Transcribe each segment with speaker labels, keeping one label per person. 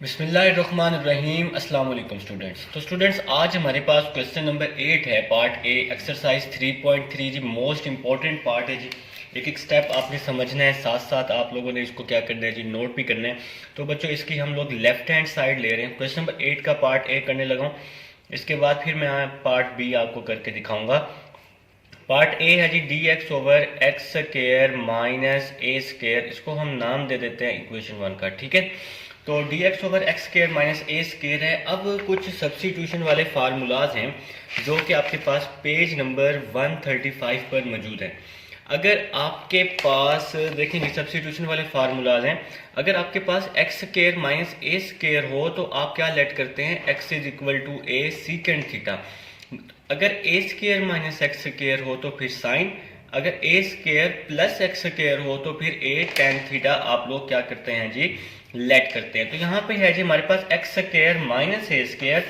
Speaker 1: बिस्मिल्लाहिर्रहमानिर्रहीम। अस्सलाम वालेकुम स्टूडेंट्स। तो स्टूडेंट्स, आज हमारे पास क्वेश्चन नंबर 8 है, पार्ट ए, एक्सरसाइज 3.3 जी। मोस्ट इंपॉर्टेंट पार्ट है जी। एक एक स्टेप आपने समझना है, साथ साथ आप लोगों ने इसको क्या करना है जी, नोट भी करना है। तो बच्चों, इसकी हम लोग लेफ्ट हैंड साइड ले रहे हैं। क्वेश्चन नंबर 8 का पार्ट ए करने लगा हूँ, इसके बाद फिर मैं पार्ट बी आपको करके दिखाऊंगा। पार्ट ए है जी, d x over x square minus a square. इसको हम नाम दे देते हैं इक्वेशन 1 का, ठीक है। तो d x over x square minus a square है। अब कुछ सब्स्टिट्यूशन वाले फार्मूलाज हैं जो कि आपके पास पेज नंबर 135 पर मौजूद हैं। अगर आपके पास देखेंगे सब्स्टिट्यूशन वाले फार्मूलाज हैं, अगर आपके पास x square minus a square हो तो आप क्या लेट करते हैं, x is equal to a secant theta. अगर a square minus x square हो तो फिर साइन, अगर a square plus x square हो तो फिर ए टेन थीटा आप लोग क्या करते हैं जी, लेट करते हैं। तो यहाँ पे है जी हमारे पास x square minus a square,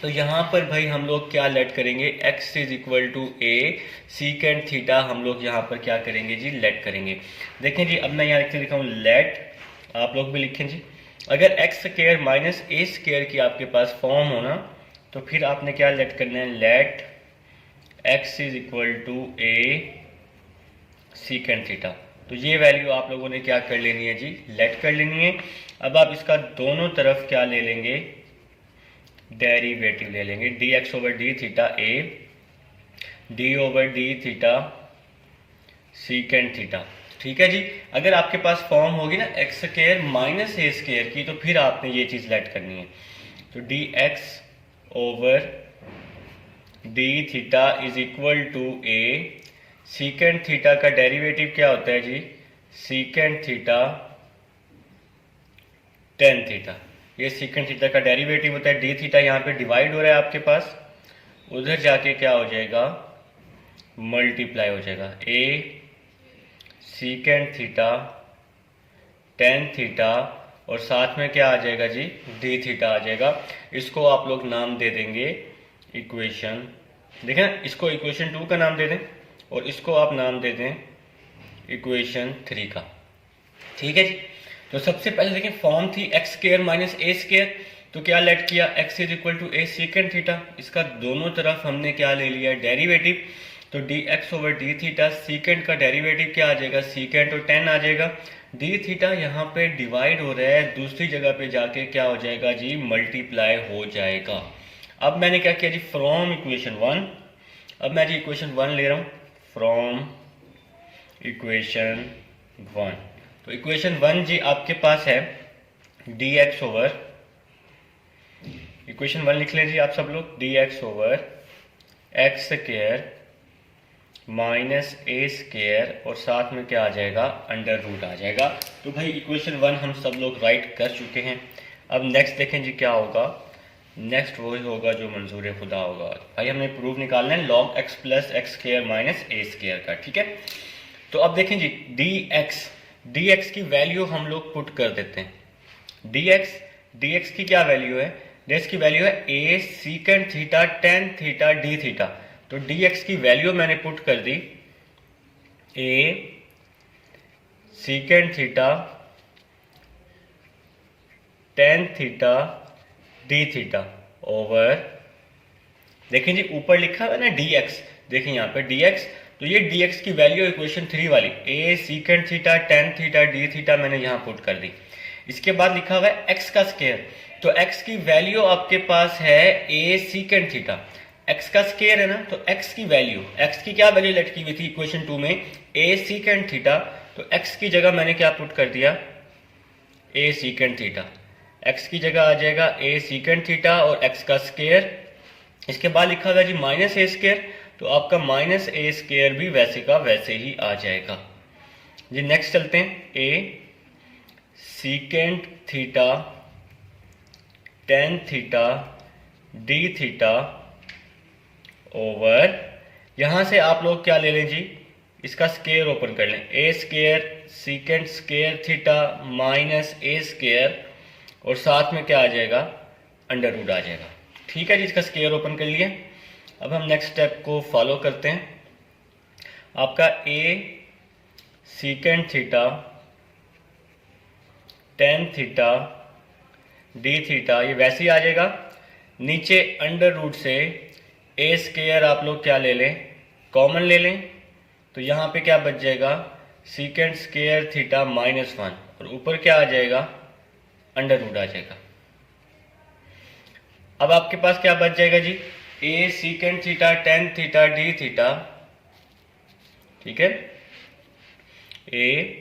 Speaker 1: तो यहाँ पर भाई हम लोग क्या लेट करेंगे, x is equal to a secant theta हम लोग यहाँ पर क्या करेंगे जी, लेट करेंगे। देखें जी, अब मैं यहाँ लिख लिखा हूँ लेट, आप लोग भी लिखें जी। अगर x square minus a square की आपके पास फॉर्म होना तो फिर आपने क्या लेट करना है, let x is equal to a secant theta. तो ये वैल्यू आप लोगों ने क्या कर लेनी है जी, लेट कर लेनी है। अब आप इसका दोनों तरफ क्या ले लेंगे, डेरिवेटिव ले लेंगे। D x over d theta a, d over d theta secant theta, ठीक है जी। अगर आपके पास फॉर्म होगी ना x square minus a square की, तो फिर आपने ये चीज़ लेट करनी है। तो d x over d theta is equal to a secant theta का डेरिवेटिव क्या होता है जी, सीकेंड थीटा टेन थीटा। ये सीकेंड थीटा का डेरिवेटिव होता है। डी थीटा यहाँ पे डिवाइड हो रहा है आपके पास, उधर जाके क्या हो जाएगा, मल्टीप्लाई हो जाएगा। A secant theta tan theta और साथ में क्या आ जाएगा जी, डी थीटा आ जाएगा। इसको आप लोग नाम दे देंगे इक्वेशन, देखें ना, इसको इक्वेशन 2 का नाम दे दें और इसको आप नाम दे दें इक्वेशन 3 का, ठीक है जी। तो सबसे पहले देखें फॉर्म थी x square minus a square, तो क्या लेट किया, x is equal to a secant theta. इसका दोनों तरफ हमने क्या ले लिया, डेरिवेटिव। तो d x over d theta, secant का डेरिवेटिव क्या आ जाएगा, सीकेंड तो 10 आ जाएगा। डी थीटा यहाँ पे डिवाइड हो रहा है, दूसरी जगह पे जाके क्या हो जाएगा जी, मल्टीप्लाई हो जाएगा। अब मैंने क्या किया जी, फ्रॉम इक्वेशन 1, अब मैं जी इक्वेशन 1 ले रहा हूँ फ्रॉम इक्वेशन 1। तो इक्वेशन 1 जी आपके पास है डी एक्स ओवर, इक्वेशन 1 लिख लें जी आप सब लोग, d x over x square minus a square और साथ में क्या आ जाएगा, अंडर रूट आ जाएगा। तो भाई इक्वेशन 1 हम सब लोग राइट कर चुके हैं। अब नेक्स्ट देखें जी क्या होगा, नेक्स्ट वो होगा जो मंजूर खुदा होगा। भाई हमने प्रूफ निकालना है log x plus x square minus a square का, ठीक है। तो अब देखें जी, डी एक्स की वैल्यू हम लोग पुट कर देते हैं। डी एक्स की क्या वैल्यू है, डी एक्स की वैल्यू है a secant theta tan theta d theta. तो डी एक्स की वैल्यू मैंने पुट कर दी a secant theta tan theta d theta over, देखें जी ऊपर लिखा हुआ है ना डी एक्स, देखें यहाँ पे डी एक्स, तो ये डी एक्स की वैल्यू इक्वेशन 3 वाली a secant theta tan theta d theta मैंने यहाँ पुट कर दी। इसके बाद लिखा हुआ है एक्स का स्केयर, तो एक्स की वैल्यू आपके पास है ए सीकेंड थीटा, एक्स का स्केयर है ना, तो एक्स की वैल्यू, एक्स की क्या वैल्यू लटकी हुई थी इक्वेशन 2 में, ए सीकेंड थीटा। तो एक्स की जगह मैंने क्या पुट कर दिया, ए सीकेंड थीटा। एक्स की जगह आ जाएगा ए सीकेंड थीटा और एक्स का स्केयर। इसके बाद लिखा हुआ जी माइनस ए स्केयर, तो आपका माइनस ए स्केयर भी वैसे का वैसे ही आ जाएगा जी। नेक्स्ट चलते हैं, a secant theta tan theta d theta over, यहां से आप लोग क्या ले लें जी, इसका स्केयर ओपन कर लें, a square secant square theta minus a square और साथ में क्या आ जाएगा, अंडर रूट आ जाएगा, ठीक है जी। इसका स्केयर ओपन कर लिया। अब हम नेक्स्ट स्टेप को फॉलो करते हैं। आपका a secant theta tan theta d theta, ये वैसे ही आ जाएगा। नीचे अंडर रूट से ए स्क्वायर आप लोग क्या ले लें, कॉमन ले लें, तो यहाँ पे क्या बच जाएगा, सीकेंड स्क्वायर थीटा -1, और ऊपर क्या आ जाएगा, अंडर रूट आ जाएगा। अब आपके पास क्या बच जाएगा जी, a secant theta tan theta d theta, ठीक है, ए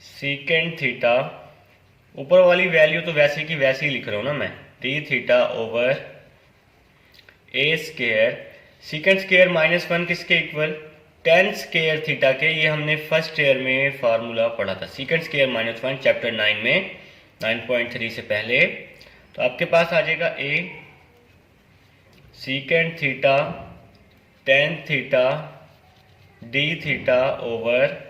Speaker 1: सीकेंड थीटा, ऊपर वाली वैल्यू तो वैसे की वैसे ही लिख रहा हूं ना मैं, D theta over a square, secant square -1 किसके इक्वल, टेन स्क्वायर थीटा के, ये हमने फर्स्ट ईयर में फार्मूला पढ़ा था, सीकेंड स्क्वायर -1 चैप्टर 9 में 9.3 से पहले। तो आपके पास आ जाएगा a secant theta tan theta d theta over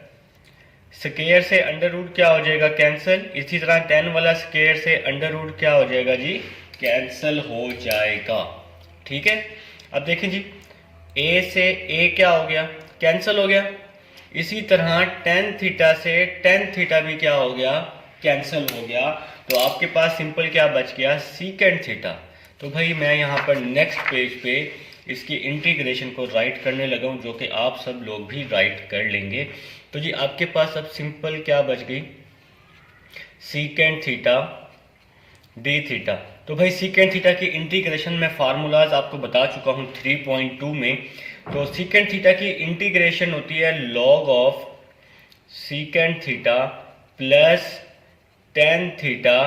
Speaker 1: square से अंडर रूट क्या हो जाएगा, कैंसिल। इसी तरह टेन वाला स्क्वायर से अंडर रूट क्या हो जाएगा जी, कैंसिल हो जाएगा, ठीक है। अब देखें जी, ए से ए क्या हो गया, कैंसिल हो गया। इसी तरह टेन थीटा से टेन थीटा भी क्या हो गया, कैंसिल हो गया। तो आपके पास सिंपल क्या बच गया, सीकेंड थीटा। तो भाई मैं यहाँ पर नेक्स्ट पेज पे इसकी इंटीग्रेशन को राइट करने लगा हूँ, जो कि आप सब लोग भी राइट कर लेंगे। तो जी आपके पास अब सिंपल क्या बच गई, सीकेंड थीटा डी थीटा। तो भाई सीकेंड थीटा की इंटीग्रेशन में फार्मूलाज आपको बता चुका हूँ 3.2 में। तो सीकेंड थीटा की इंटीग्रेशन होती है log of secant theta plus tan theta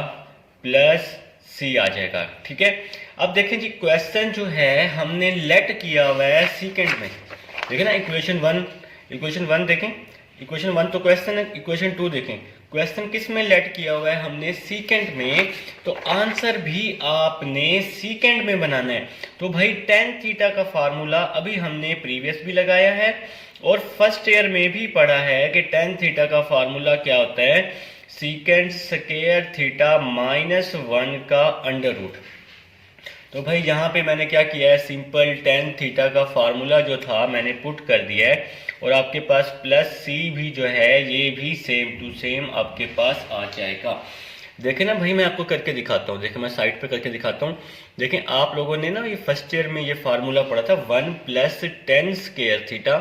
Speaker 1: plus c आ जाएगा, ठीक है। अब देखें जी, क्वेश्चन जो है हमने लेट किया हुआ है सीकेंड में, देखें ना, इक्वेशन वन देखें, इक्वेशन 1 तो क्वेश्चन है, इक्वेशन 2 देखें, क्वेश्चन किस में लेट किया हुआ है हमने, सीकेंड में। तो आंसर भी आपने सीकेंड में बनाना है। तो भाई टेन थीटा का फार्मूला अभी हमने प्रीवियस भी लगाया है और फर्स्ट ईयर में भी पढ़ा है कि टेन थीटा का फार्मूला क्या होता है, सीकेंड स्क्वायर थीटा -1 का अंडर रूट। तो भाई यहाँ पे मैंने क्या किया है, सिंपल टेन थीटा का फार्मूला जो था मैंने पुट कर दिया है, और आपके पास प्लस सी भी जो है ये भी सेम टू सेम आपके पास आ जाएगा। देखें ना भाई, मैं आपको करके दिखाता हूँ, देखें मैं साइड पे करके दिखाता हूँ। देखें आप लोगों ने ना ये फर्स्ट ईयर में ये फार्मूला पढ़ा था, 1 + 10 square theta,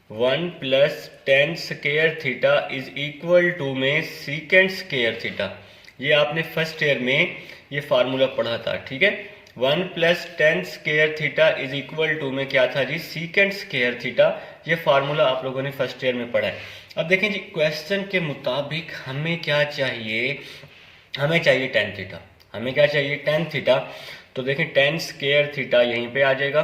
Speaker 1: 1 + 10 square theta is equal to में सीकेंड स्क्वायर थीटा। ये आपने फर्स्ट ईयर में ये फार्मूला पढ़ा था, ठीक है। 1 + 10 square theta is equal to में क्या था जी, सीकेंड स्क्वायर थीटा। ये फार्मूला आप लोगों ने फर्स्ट ईयर में पढ़ा है। अब देखें जी, क्वेश्चन के मुताबिक हमें क्या चाहिए, हमें चाहिए टेन थीटा, हमें क्या चाहिए, टेन थीटा। तो देखें टेन स्क्वायर थीटा यहीं पे आ जाएगा,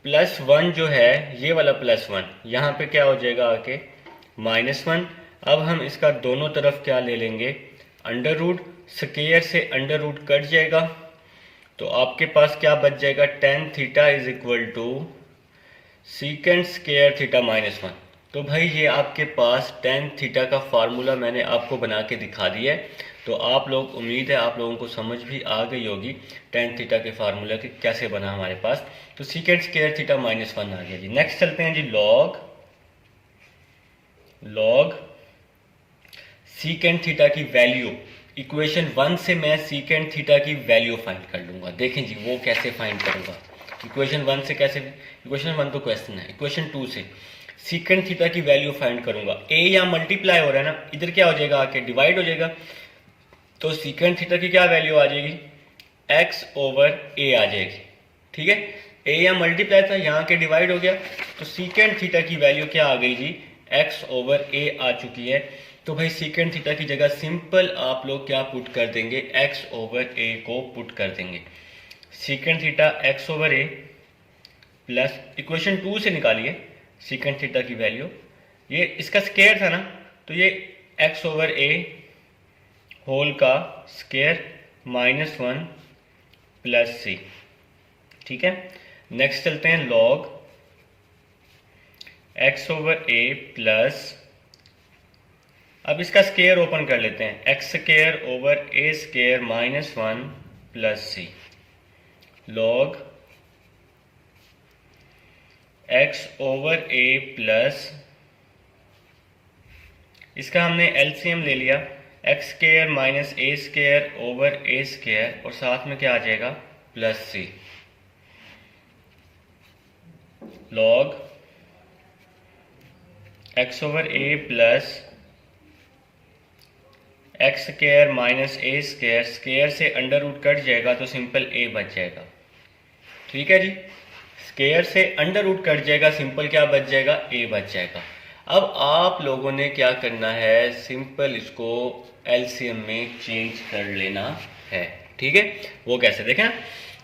Speaker 1: +1 जो है ये वाला +1 यहाँ पे क्या हो जाएगा आके -1। अब हम इसका दोनों तरफ क्या ले लेंगे, अंडर रूट, स्क्वायर से अंडर रूट कट जाएगा, तो आपके पास क्या बच जाएगा, tan theta is equal to secant square theta -1। तो भाई ये आपके पास टेन थीटा का फार्मूला मैंने आपको बना के दिखा दिया है। तो आप लोग, उम्मीद है आप लोगों को समझ भी आ गई होगी टेन थीटा के फार्मूला के कैसे बना हमारे पास। तो सीकेंड स्क्वायर थीटा -1 आ गया जी। नेक्स्ट चलते हैं जी, लॉग सीकेंड थीटा की वैल्यू। इक्वेशन 1 से मैं सीकेंड थीटा की वैल्यू फाइंड कर लूंगा। देखें जी वो कैसे फाइंड करूंगा, इक्वेशन 1 से कैसे, इक्वेशन 1 तो क्वेश्चन है, इक्वेशन 2 से सीकेंड थीटा की वैल्यू फाइंड करूंगा। ए यहाँ मल्टीप्लाई हो रहा है ना, इधर क्या हो जाएगा आके डिवाइड हो जाएगा, तो सीकेंड थीटा की क्या वैल्यू आ जाएगी, x/a आ जाएगी, ठीक है। ए यहाँ मल्टीप्लाई था, यहाँ के डिवाइड हो गया, तो सीकेंड थीटा की वैल्यू क्या आ गई जी, x/a आ चुकी है। तो भाई सीकेंड थीटा की जगह सिंपल आप लोग क्या पुट कर देंगे, x/a को पुट कर देंगे। Secant theta x/a plus equation 2 से निकालिए सीकेंड थीटा की वैल्यू, ये इसका स्क्वायर था ना, तो ये x/a होल का स्क्वायर -1 प्लस c, ठीक है। नेक्स्ट चलते हैं लॉग x/a प्लस, अब इसका स्क्वायर ओपन कर लेते हैं, x² / a² -1 plus c, log x/a plus, इसका हमने एलसीएम ले लिया, x square minus a square over a square और साथ में क्या आ जाएगा plus C log x over a plus x square minus a square, square से अंडर रूट कट जाएगा तो सिंपल ए बच जाएगा। ठीक है जी, स्क्वायर से अंडर रूट कट जाएगा, सिंपल क्या बच जाएगा ए बच जाएगा। अब आप लोगों ने क्या करना है, सिंपल इसको एलसीएम में चेंज कर लेना है। ठीक है, वो कैसे देखें,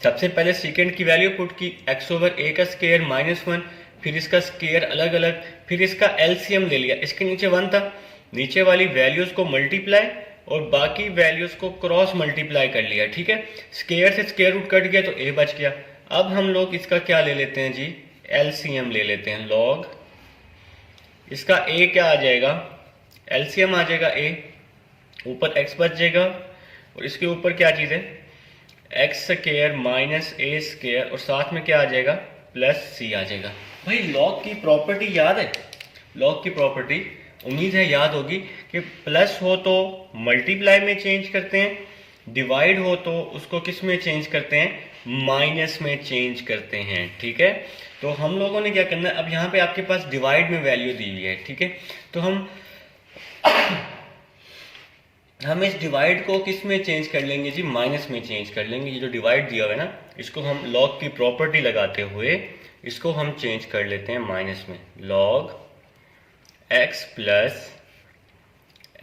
Speaker 1: सबसे पहले सेकंड की वैल्यू पुट की एक्स ओवर ए का स्क्वायर माइनस 1, फिर इसका स्क्वायर अलग अलग, फिर इसका एलसीएम ले लिया। इसके नीचे 1 था, नीचे वाली वैल्यूज को मल्टीप्लाई और बाकी वैल्यूज को क्रॉस मल्टीप्लाई कर लिया। ठीक है, स्क्वायर से स्क्वायर रूट कट गया तो ए बच गया। अब हम लोग इसका क्या ले लेते हैं जी, एलसीएम ले लेते हैं। लॉग इसका ए क्या आ जाएगा, एलसीएम आ जाएगा ए, ऊपर एक्स बच जाएगा और इसके ऊपर क्या चीज़ है x square minus a square और साथ में क्या आ जाएगा प्लस सी आ जाएगा। भाई लॉग की प्रॉपर्टी याद है, लॉग की प्रॉपर्टी उम्मीद है याद होगी कि प्लस हो तो मल्टीप्लाई में चेंज करते हैं, डिवाइड हो तो उसको किस में चेंज करते हैं, माइनस में चेंज करते हैं। ठीक है, तो हम लोगों ने क्या करना है, अब यहाँ पे आपके पास डिवाइड में वैल्यू दी हुई है। ठीक है, तो हम इस डिवाइड को किस में चेंज कर लेंगे जी, माइनस में चेंज कर लेंगे। ये जो डिवाइड दिया हुआ है ना, इसको हम लॉग की प्रॉपर्टी लगाते हुए इसको हम चेंज कर लेते हैं माइनस में। Log x plus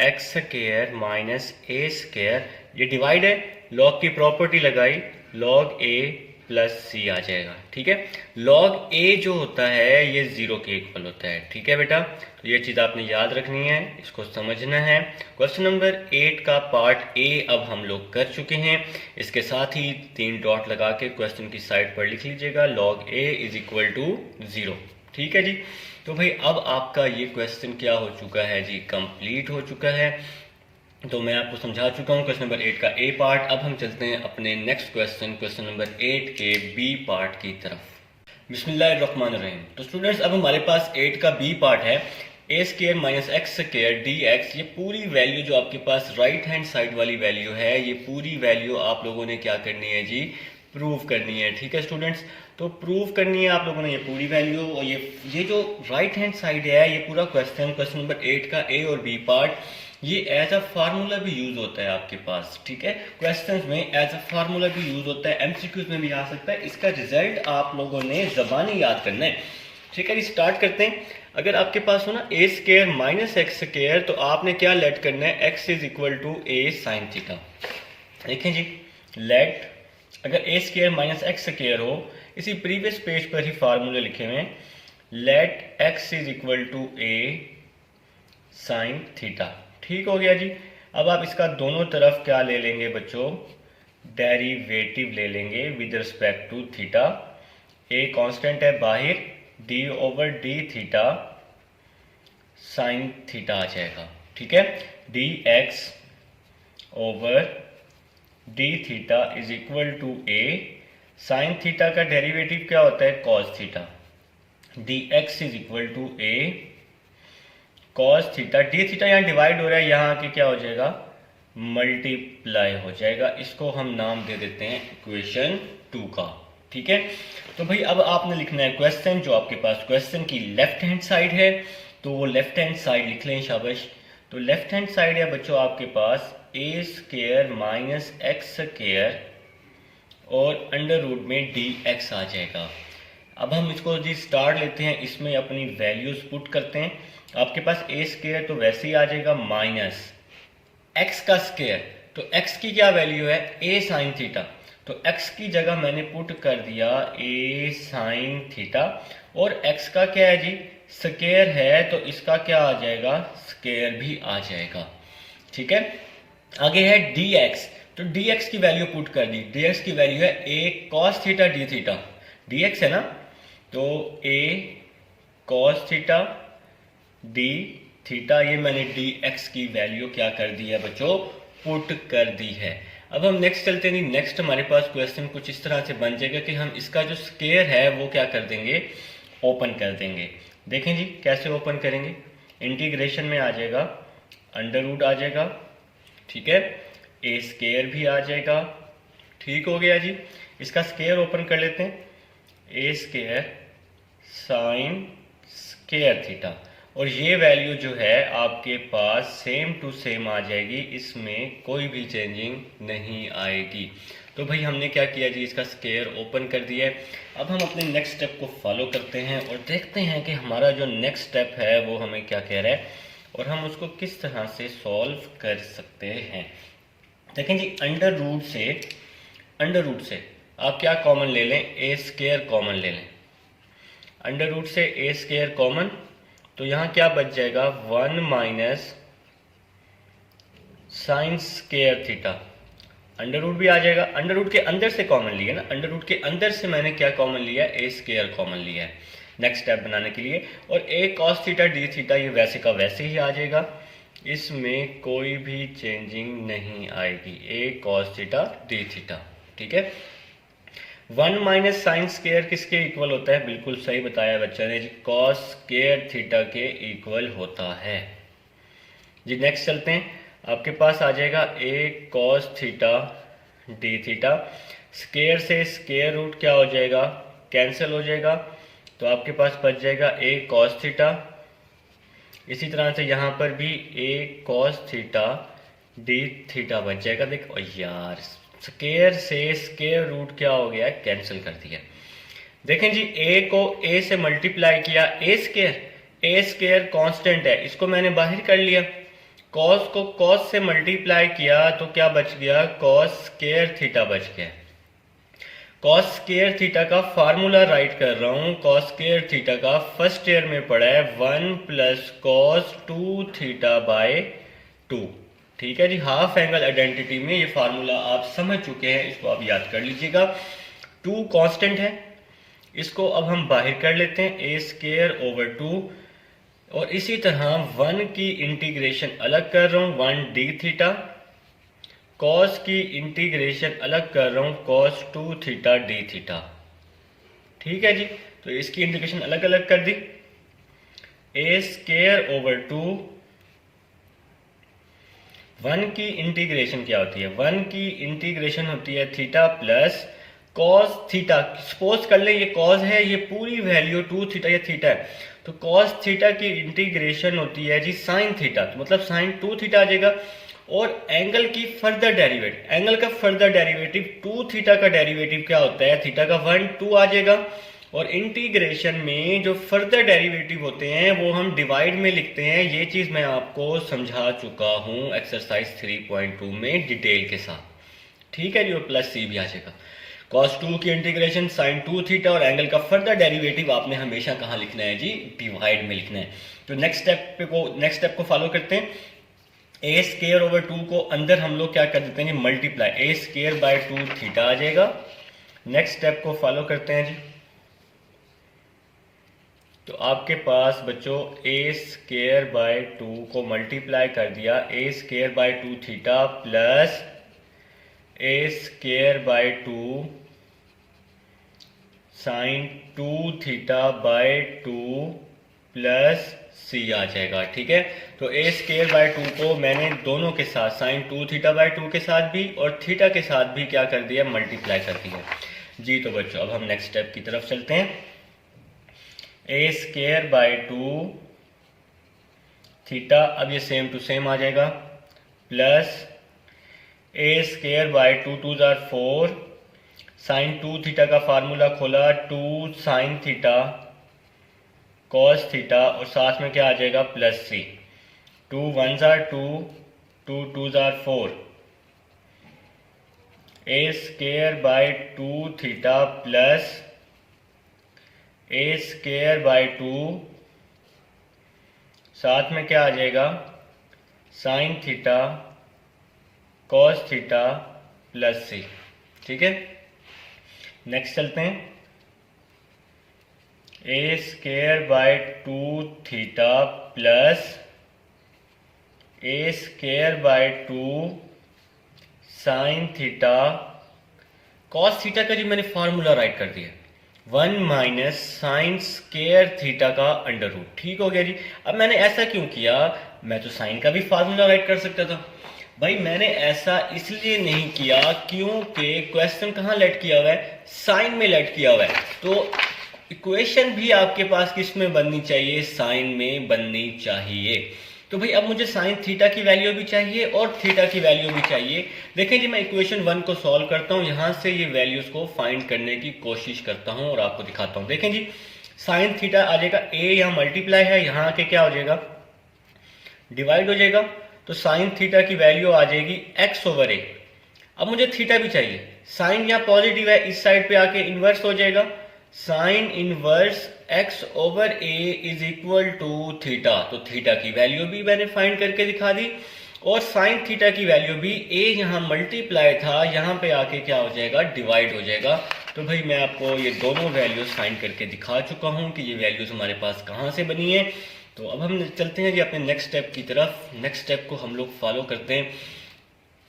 Speaker 1: x square minus a square, ये डिवाइड है, लॉग की प्रॉपर्टी लगाई, लॉग ए प्लस सी आ जाएगा। ठीक है, लॉग ए जो होता है ये 0 के इक्वल होता है। ठीक है बेटा, तो ये चीज़ आपने याद रखनी है, इसको समझना है। क्वेश्चन नंबर 8 का पार्ट ए अब हम लोग कर चुके हैं। इसके साथ ही 3 डॉट लगा के क्वेश्चन की साइड पर लिख लीजिएगा, log a is equal to 0। ठीक है जी, तो भाई अब आपका ये क्वेश्चन क्या हो चुका है जी, कंप्लीट हो चुका है। तो मैं आपको समझा चुका हूँ क्वेश्चन नंबर 8 का ए पार्ट। अब हम चलते हैं अपने नेक्स्ट क्वेश्चन, क्वेश्चन नंबर 8 के बी पार्ट की तरफ। बिस्मिल्लाहिर्रहमानिर्रहीम। तो स्टूडेंट्स अब हमारे पास 8 का बी पार्ट है, a square minus x square d x. ये पूरी वैल्यू जो आपके पास राइट हैंड साइड वाली वैल्यू है, ये पूरी वैल्यू आप लोगों ने क्या करनी है जी, प्रूव करनी है। ठीक है स्टूडेंट्स, तो प्रूव करनी है आप लोगों ने ये पूरी वैल्यू। और ये जो राइट हैंड साइड है, ये पूरा क्वेश्चन नंबर 8 का ए और बी पार्ट, ये एज अ फार्मूला भी यूज होता है आपके पास। ठीक है, क्वेश्चंस में एज अ फार्मूला भी यूज होता है, एमसीक्यूज में भी आ सकता है। इसका रिजल्ट आप लोगों ने ज़बानी याद करना है। ठीक है जी, स्टार्ट करते हैं। अगर आपके पास हो ना a square minus x square, तो आपने क्या लेट करना है, x is equal to a sine theta. देखें जी, लेट अगर a square minus x square हो, इसी प्रीवियस पेज पर ही फार्मूले लिखे हुए हैं, let x is equal to a sine theta. ठीक हो गया जी। अब आप इसका दोनों तरफ क्या ले लेंगे बच्चों, डेरिवेटिव ले लेंगे with respect to theta. A constant है बाहर, d over d theta sine theta आ जाएगा। ठीक है, d x over d theta is equal to a sine theta का डेरिवेटिव क्या होता है, cos theta. D x is equal to a cos theta, d theta यहाँ डिवाइड हो रहा है, यहाँ के क्या हो जाएगा, मल्टीप्लाई हो जाएगा। इसको हम नाम दे देते हैं इक्वेशन 2 का। ठीक है, तो भाई अब आपने लिखना है क्वेश्चन, जो आपके पास क्वेश्चन की लेफ्ट हैंड साइड है, तो वो लेफ्ट हैंड साइड लिख लें, शाबाश। तो लेफ्ट हैंड साइड है बच्चों आपके पास ए स्क्वायर माइनस एक्स स्क्वायर और अंडर रूट में डी एक्स आ जाएगा। अब हम इसको जी स्टार्ट लेते हैं, इसमें अपनी वैल्यूज पुट करते हैं। आपके पास ए स्क्वायर तो वैसे ही आ जाएगा माइनस एक्स का स्क्वायर, तो एक्स की क्या वैल्यू है, ए साइन थीटा, तो एक्स की जगह मैंने पुट कर दिया ए साइन थीटा, और एक्स का क्या है जी, स्क्वायर है, तो इसका क्या आ जाएगा, स्क्वायर भी आ जाएगा। ठीक है, आगे है डी एक्स, तो डी एक्स की वैल्यू पुट कर दी, डी एक्स की वैल्यू है a cos theta d theta, d x है ना, तो a cos theta d theta, ये मैंने डी एक्स की वैल्यू क्या कर दी है बच्चों, पुट कर दी है। अब हम नेक्स्ट चलते हैं। नेक्स्ट हमारे पास क्वेश्चन कुछ इस तरह से बन जाएगा कि हम इसका जो स्क्वायर है वो क्या कर देंगे, ओपन कर देंगे। देखें जी कैसे ओपन करेंगे, इंटीग्रेशन में आ जाएगा, अंडर रूट आ जाएगा, ठीक है, ए स्केयर भी आ जाएगा। ठीक हो गया जी। इसका स्केयर ओपन कर लेते हैं, a square sine square theta, और ये वैल्यू जो है आपके पास सेम टू सेम आ जाएगी, इसमें कोई भी चेंजिंग नहीं आएगी। तो भाई हमने क्या किया जी, इसका स्केयर ओपन कर दिया है। अब हम अपने नेक्स्ट स्टेप को फॉलो करते हैं और देखते हैं कि हमारा जो नेक्स्ट स्टेप है वो हमें क्या कह रहा है और हम उसको किस तरह से सॉल्व कर सकते हैं। देखें जी, अंडर रूट से आप क्या कॉमन ले लें, ए स्केयर कॉमन ले लें। अंडर रूट से ए स्केयर कॉमन, तो यहाँ क्या बच जाएगा, 1 minus sine square theta. Under root भी आ जाएगा, अंडर रूट के अंदर से कॉमन लिया ना, अंडर रूट के अंदर से मैंने क्या कॉमन लिया, ए स्केयर कॉमन लिया है नेक्स्ट स्टेप बनाने के लिए। और ए कॉस थीटा डी थीटा ये वैसे का वैसे ही आ जाएगा, इसमें कोई भी चेंजिंग नहीं आएगी, ए कॉस थीटा डी थीटा। ठीक है, 1 माइनस साइन स्केयर किसके इक्वल होता है, बिल्कुल सही बताया बच्चा ने जी, कॉस स्केयर थीटा के इक्वल होता है जी। नेक्स्ट चलते हैं, आपके पास आ जाएगा a cos theta d theta, square से स्केयर रूट क्या हो जाएगा, कैंसिल हो जाएगा, तो आपके पास बच जाएगा ए कॉस थीटा। इसी तरह से यहाँ पर भी ए कॉस थीटा डी थीटा बच जाएगा। देखो यार, स्केयर से स्केयर रूट क्या हो गया, कैंसिल कर दिया। देखें जी, ए को ए से मल्टीप्लाई किया, ए स्केयर कांस्टेंट है, इसको मैंने बाहर कर लिया। कॉस को कॉस से मल्टीप्लाई किया तो क्या बच गया, कॉस स्केयर थीटा बच गया। कॉस स्केयर थीटा का फार्मूला राइट कर रहा हूं, कॉस स्केयर थीटा का फर्स्ट ईयर में पढ़ा है 1 प्लस कॉस 2 थीटा बाय 2। ठीक है जी, हाफ एंगल आइडेंटिटी में ये फार्मूला आप समझ चुके हैं, इसको आप याद कर लीजिएगा। 2 कांस्टेंट है, इसको अब हम बाहर कर लेते हैं, ए स्केयर ओवर 2, और इसी तरह 1 की इंटीग्रेशन अलग कर रहा हूं, 1 डी थीटा, कॉस की इंटीग्रेशन अलग कर रहा हूं, कॉस 2 थीटा डी थीटा। ठीक है जी, तो इसकी इंटीग्रेशन अलग अलग कर दी, ए स्केयर ओवर 2, 1 की इंटीग्रेशन क्या होती है, 1 की इंटीग्रेशन होती है theta plus cos theta. Suppose कर ले ये कॉस है, ये पूरी वैल्यू 2 थीटा या थीटा है, तो कॉस थीटा की इंटीग्रेशन होती है जी साइन थीटा, तो मतलब साइन 2 थीटा आ जाएगा। और एंगल की फर्दर डेरिवेटिव, एंगल का फर्दर डेरिवेटिव 2 थीटा का डेरिवेटिव क्या होता है, थीटा का 1 2 आ जाएगा। और इंटीग्रेशन में जो फर्दर डेरिवेटिव होते हैं वो हम डिवाइड में लिखते हैं, ये चीज मैं आपको समझा चुका हूं एक्सरसाइज 3.2 में डिटेल के साथ। ठीक है जी, और प्लस सी भी आ जाएगा। cos 2 की इंटीग्रेशन sin 2 थीटा, और एंगल का फर्दर डेरिवेटिव आपने हमेशा कहाँ लिखना है जी, डिवाइड में लिखना है। तो नेक्स्ट स्टेप को फॉलो करते हैं, ए स्केयर ओवर 2 को अंदर हम लोग क्या कर देते हैं, multiply, a square by 2 theta आ जाएगा। नेक्स्ट स्टेप को फॉलो करते हैं जी, तो आपके पास बच्चों ए स्केयर बाय 2 को मल्टीप्लाई कर दिया, a square by 2 theta plus a square by 2 sine 2 theta by 2 plus c आ जाएगा। ठीक है, तो ए स्केयर बाय 2 को मैंने दोनों के साथ, साइन 2 थीटा बाय 2 के साथ भी और थीटा के साथ भी क्या कर दिया, मल्टीप्लाई कर दिया जी। तो बच्चों अब हम नेक्स्ट स्टेप की तरफ चलते हैं, ए स्केयर बाय 2 थीटा, अब ये सेम टू सेम आ जाएगा, plus a square by 2 2 4, sine 2 theta का फार्मूला खोला, 2 साइन थीटा कॉस थीटा, और साथ में क्या आ जाएगा, plus C, 2 1 2, 2 2 4, a square by 2 theta plus a square by 2, साथ में क्या आ जाएगा, sine theta cos theta plus C. ठीक है, नेक्स्ट चलते हैं, a square by 2 theta plus a square by 2 sine theta cos theta का जी मैंने फार्मूला राइट कर दिया, 1 माइनस साइन स्केयर थीटा का अंडर रूट। ठीक हो गया जी। अब मैंने ऐसा क्यों किया, मैं तो साइन का भी फार्मूला राइट कर सकता था, भाई मैंने ऐसा इसलिए नहीं किया क्योंकि क्वेश्चन कहाँ लेट किया हुआ है, साइन में लेट किया हुआ है। तो इक्वेशन भी आपके पास किस में बननी चाहिए, साइन में बननी चाहिए। तो भाई अब मुझे साइन थीटा की वैल्यू भी चाहिए और थीटा की वैल्यू भी चाहिए। देखें जी, मैं इक्वेशन 1 को सॉल्व करता हूँ, यहाँ से ये वैल्यूज को फाइंड करने की कोशिश करता हूँ और आपको दिखाता हूँ। देखें जी, साइन थीटा आ जाएगा, ए यहाँ मल्टीप्लाई है, यहाँ आके क्या हो जाएगा, डिवाइड हो जाएगा। तो साइन थीटा की वैल्यू आ जाएगी एक्स ओवर ए। अब मुझे थीटा भी चाहिए, साइन यहाँ पॉजिटिव है, इस साइड पे आके इनवर्स हो जाएगा, sine inverse x over a is equal to theta. तो थीटा की वैल्यू भी मैंने फाइंड करके दिखा दी और साइन थीटा की वैल्यू भी, ए यहाँ मल्टीप्लाई था, यहाँ पे आके क्या हो जाएगा, डिवाइड हो जाएगा। तो भाई मैं आपको ये दोनों वैल्यूज फाइंड करके दिखा चुका हूँ कि ये वैल्यूज हमारे पास कहाँ से बनी है। तो अब हम चलते हैं जी अपने नेक्स्ट स्टेप की तरफ। नेक्स्ट स्टेप को हम लोग फॉलो करते हैं।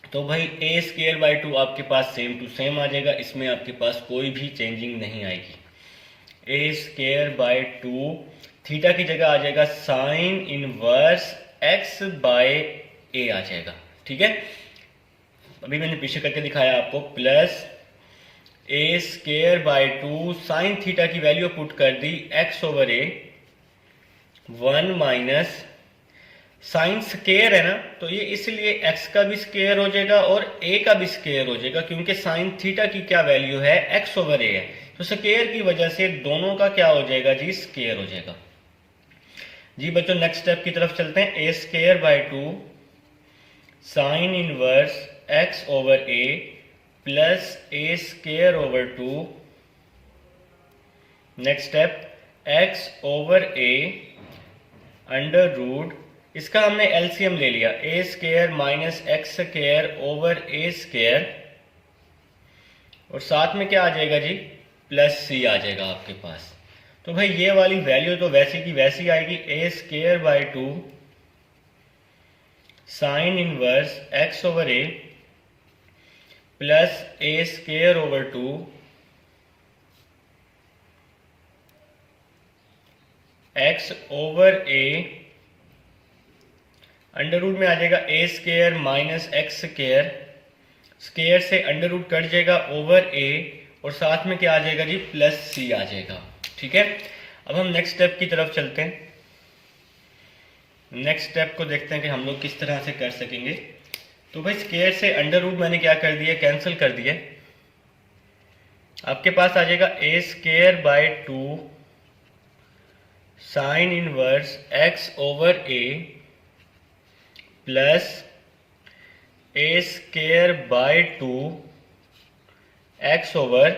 Speaker 1: तो भाई ए स्क्वायर बाई 2 आपके पास सेम टू सेम आ जाएगा, इसमें आपके पास कोई भी चेंजिंग नहीं आएगी। ए स्क्वायर बाई 2, थीटा की जगह आ जाएगा साइन इनवर्स एक्स बाय ए आ जाएगा। ठीक है, अभी मैंने पीछे करके दिखाया आपको, plus a square by 2 sine theta की वैल्यू पुट कर दी एक्स ओवर ए, 1 माइनस साइन स्क्वायर है ना, तो ये इसलिए x का भी स्क्वायर हो जाएगा और a का भी स्क्वायर हो जाएगा, क्योंकि साइन थीटा की क्या वैल्यू है, x ओवर a है। तो स्क्वायर की वजह से दोनों का क्या हो जाएगा जी, स्क्वायर हो जाएगा। जी बच्चों नेक्स्ट स्टेप की तरफ चलते हैं। A square by 2 sine inverse x over a plus a square over 2, next step x over a under root, इसका हमने एलसीएम ले लिया, a square minus x square over a square, और साथ में क्या आ जाएगा जी, प्लस सी आ जाएगा आपके पास। तो भाई ये वाली वैल्यू तो वैसी की वैसी आएगी, a square by 2 sine inverse x over a plus a square over 2 x over a, under root में आ जाएगा a square minus x square, square से अंडर रूट कट जाएगा ओवर ए, और साथ में क्या आ जाएगा जी, प्लस सी आ जाएगा। ठीक है, अब हम नेक्स्ट स्टेप की तरफ चलते हैं। नेक्स्ट स्टेप को देखते हैं कि हम लोग किस तरह से कर सकेंगे। तो भाई स्क्वायर से अंडर रूट मैंने क्या कर दिया, कैंसिल कर दिया। आपके पास आ जाएगा a square by 2 sine inverse x over a plus a square by 2 x over,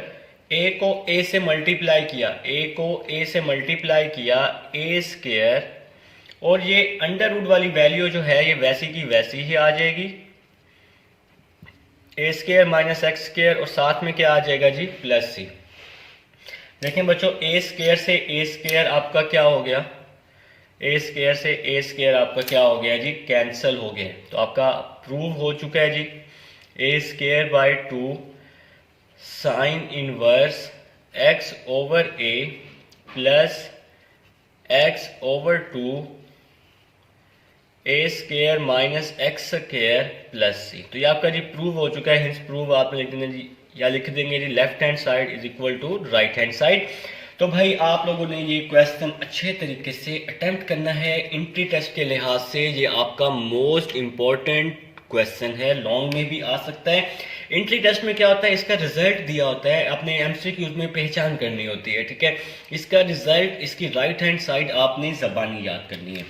Speaker 1: a को ए से मल्टीप्लाई किया, ए को ए से मल्टीप्लाई किया, ए स्क्वायर, और ये अंडर रूट वाली वैल्यू जो है ये वैसी की वैसी ही आ जाएगी, ए स्क्वायर माइनस एक्स स्क्वायर, और साथ में क्या आ जाएगा जी, प्लस सी। देखें बच्चों, ए स्क्वायर से ए स्क्वायर आपका क्या हो गया, ए स्क्वायर से ए स्क्वायर आपका क्या हो गया जी, कैंसिल हो गया। तो आपका प्रूव हो चुका है जी, a square by 2 sine inverse x over a plus x over 2 a square minus x square plus C. तो ये आपका जी प्रूव हो चुका है। हिंस प्रूव आप लिख देंगे जी, या लिख देंगे जी left hand side is equal to right hand side. तो भाई आप लोगों ने ये क्वेश्चन अच्छे तरीके से अटेम्प्ट करना है। एंट्री टेस्ट के लिहाज से ये आपका मोस्ट इम्पॉर्टेंट क्वेश्चन है, लॉन्ग में भी आ सकता है। एंट्री टेस्ट में क्या होता है, इसका रिजल्ट दिया होता है, अपने एमसीक्यूज में पहचान करनी होती है। ठीक है, इसका रिजल्ट, इसकी राइट हैंड साइड आपने ज़बानी याद करनी है।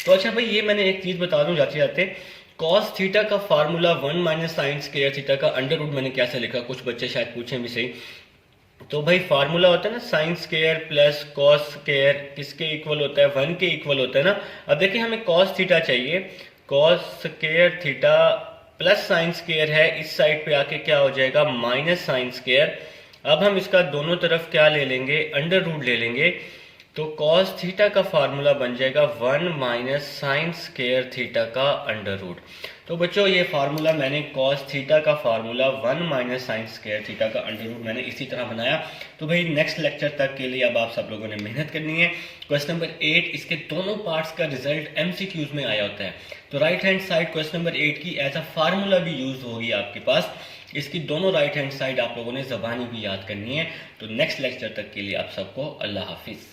Speaker 1: तो अच्छा भाई, ये मैंने एक चीज़ बता दूं जाते जाते, कॉस थीटा का formula 1 minus sine square theta का अंडर रूट मैंने कैसे लिखा, कुछ बच्चे शायद पूछें भी सही। तो भाई फार्मूला होता है ना, sine square plus cos square किसके इक्वल होता है, 1 के इक्वल होता है ना। अब देखिए हमें कॉस थीटा चाहिए, cos square theta plus sine square है, इस साइड पे आके क्या हो जाएगा, माइनस साइन स्क्वायर। अब हम इसका दोनों तरफ क्या ले लेंगे, अंडर रूट ले लेंगे। तो कॉस थीटा का फार्मूला बन जाएगा 1 माइनस साइन स्क्वायर थीटा का अंडर रूट। तो बच्चों ये फार्मूला मैंने कॉस थीटा का formula 1 minus sine square theta का अंडर रूट मैंने इसी तरह बनाया। तो भाई नेक्स्ट लेक्चर तक के लिए अब आप सब लोगों ने मेहनत करनी है। क्वेश्चन नंबर 8 इसके दोनों पार्ट्स का रिजल्ट एमसीक्यूज में आया होता है। तो right hand side question number 8 की एज अ फार्मूला भी यूज होगी आपके पास। इसकी दोनों राइट हैंड साइड आप लोगों ने ज़बानी भी याद करनी है। तो नेक्स्ट लेक्चर तक के लिए आप सबको अल्लाह हाफिज़।